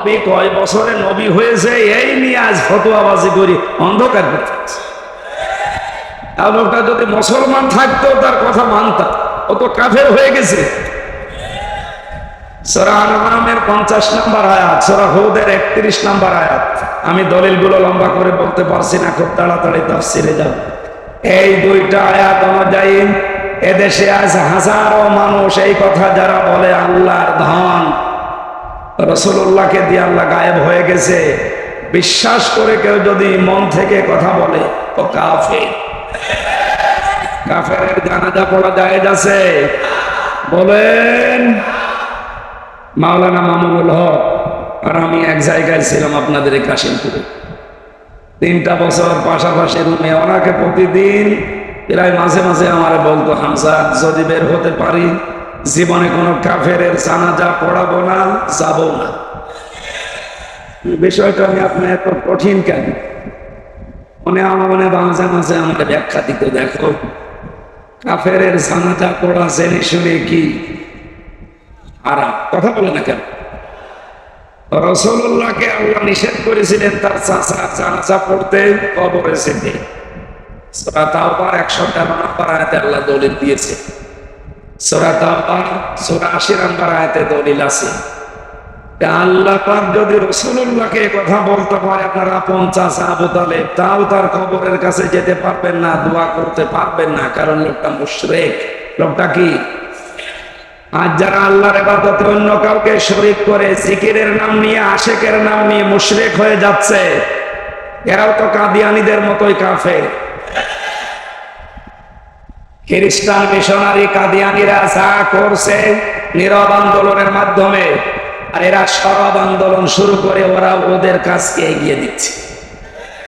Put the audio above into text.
নবী কয় বছরে নবী হয়েছে এই নিয়ে আজ ফতোয়াবাজি করি অন্ধকার করতে। আর লোকটা যদি মুসলমান থাকতো তার কথা মানতাম, ও তো কাফের হয়ে গেছে। সূরা আনআমের 50 নম্বর আয়াত, সূরা হুদের 31 নম্বর আয়াত। আমি দলিলগুলো লম্বা করে বলতে পারছি না, খুব তাড়াতাড়ি তাফসিরে যাব। এই দুইটা আয়াত অনুযায়ী এদেশে আজ হাজারো মানুষ এই কথা যারা বলে আল্লাহর ধন রাসূলুল্লাহকে দিয়ে আল্লাহ গায়েব হয়ে গেছে, বিশ্বাস করে কেউ যদি মন থেকে কথা বলে তো কাফের। কাফেরের জানাজা পড়া জায়েজ আছে? বলেন। মাওলানা মামুনুল হক আর আমি এক জায়গায় ছিলাম আপনাদের এই কাশিমপুরে, 3টা বছর পাশাপাশি রুমে। ওনাকে প্রতিদিন প্রায় মাঝে মাঝে আমার বলতো, হামজা যদি বের হতে পারি জীবনে কোনো কাফেরের জানাজা পড়াবো না, যাবো না। বিষয়টা আমি আপনার এত কঠিন কেন? মনে আমার মাঝে মাঝে আমাকে ব্যাখ্যা দিতে, দেখো কাফেরের জানাজা পড়া জেনে শুনে কি হারাম, কথা বলে না কেন? রাসূলুল্লাহকে আল্লাহ নিষেধ করেছিলেন তার চাচা জানাজা পড়তে কবরে যেতে। সূরা তাওবার 113 নম্বর আয়াতে আল্লাহ দলিল দিয়েছে। সূরা তাওবা সূরা 80 নম্বর আয়াতে দলিল আছে। আল্লাহ পাক যদি রাসূলুল্লাহকে কথা বলতে পারে আপনার আপন চাচা আবু তালেব, তাও তার কবরের কাছে যেতে পারবেন না, দোয়া করতে পারবেন না, কারণ লোকটা মুশরিক। লোকটা কি? আজ যারা আল্লাহর ইবাদতে অন্য কাউকে শরীক করে জিকিরের নাম নিয়ে, আশিকের নাম নিয়ে মুশরিক হয়ে যাচ্ছে, এরাও তো কাদিয়ানীদের মতোই কাফের। খ্রিস্টান মিশনারি কাদিয়ানীরা যা করছে নীরব আন্দোলনের মাধ্যমে, আর এরা সরব আন্দোলন শুরু করে ওরা ওদের কাজকে এগিয়ে দিচ্ছে।